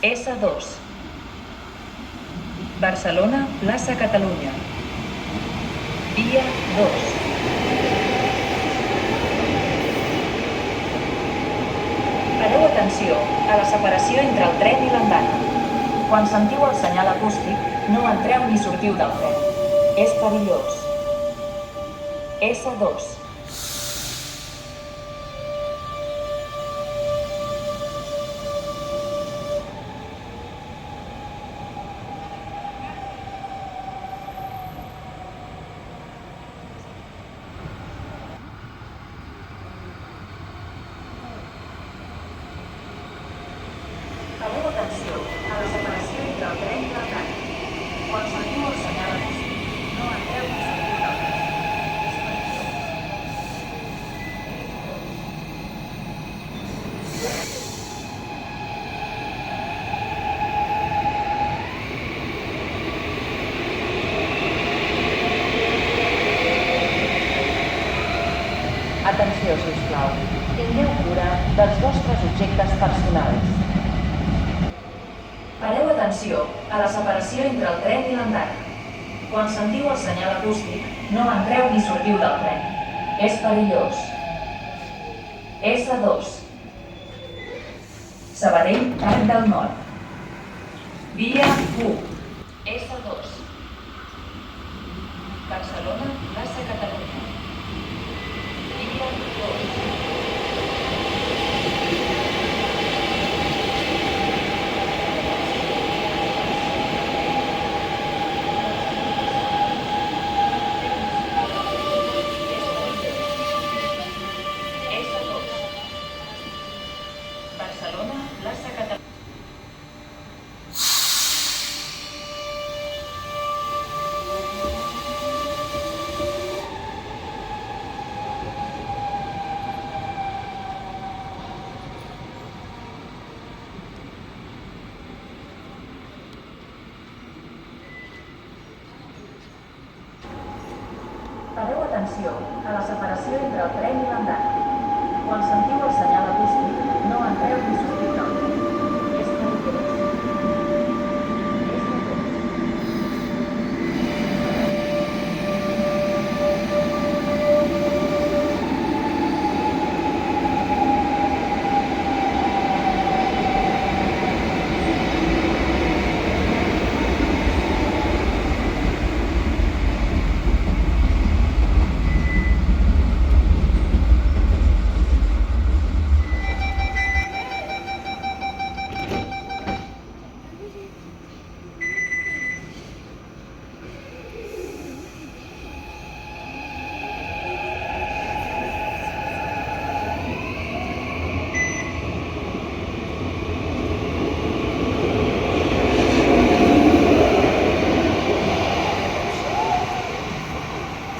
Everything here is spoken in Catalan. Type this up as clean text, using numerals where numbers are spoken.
S2. Barcelona, plaça Catalunya. Via 2. Pareu atenció a la separació entre el tren i l'andana. Quan sentiu el senyal acústic, no entreu ni sortiu del tren. És perillós. S2. Pareu atenció a la separació entre el tren i l'andana. Quan sentiu el senyal acústic, no entreu ni sortiu del tren. És perillós. Atenció, sisplau. Tingueu cura dels vostres objectes personals. Pareu atenció a la separació entre el tren i l'andana. Quan sentiu el senyal acústic, no entreu ni sortiu del tren. És perillós. S2. Sabadell, Parc del Nord. Via 1. S2. Barcelona, plaça Catalunya. Via 2. Barcelona, plaça Catalunya. Pareu atenció a la separació entre el tren i l'andana. Quan sentiu el senyal acústic, no entreu ni sortiu del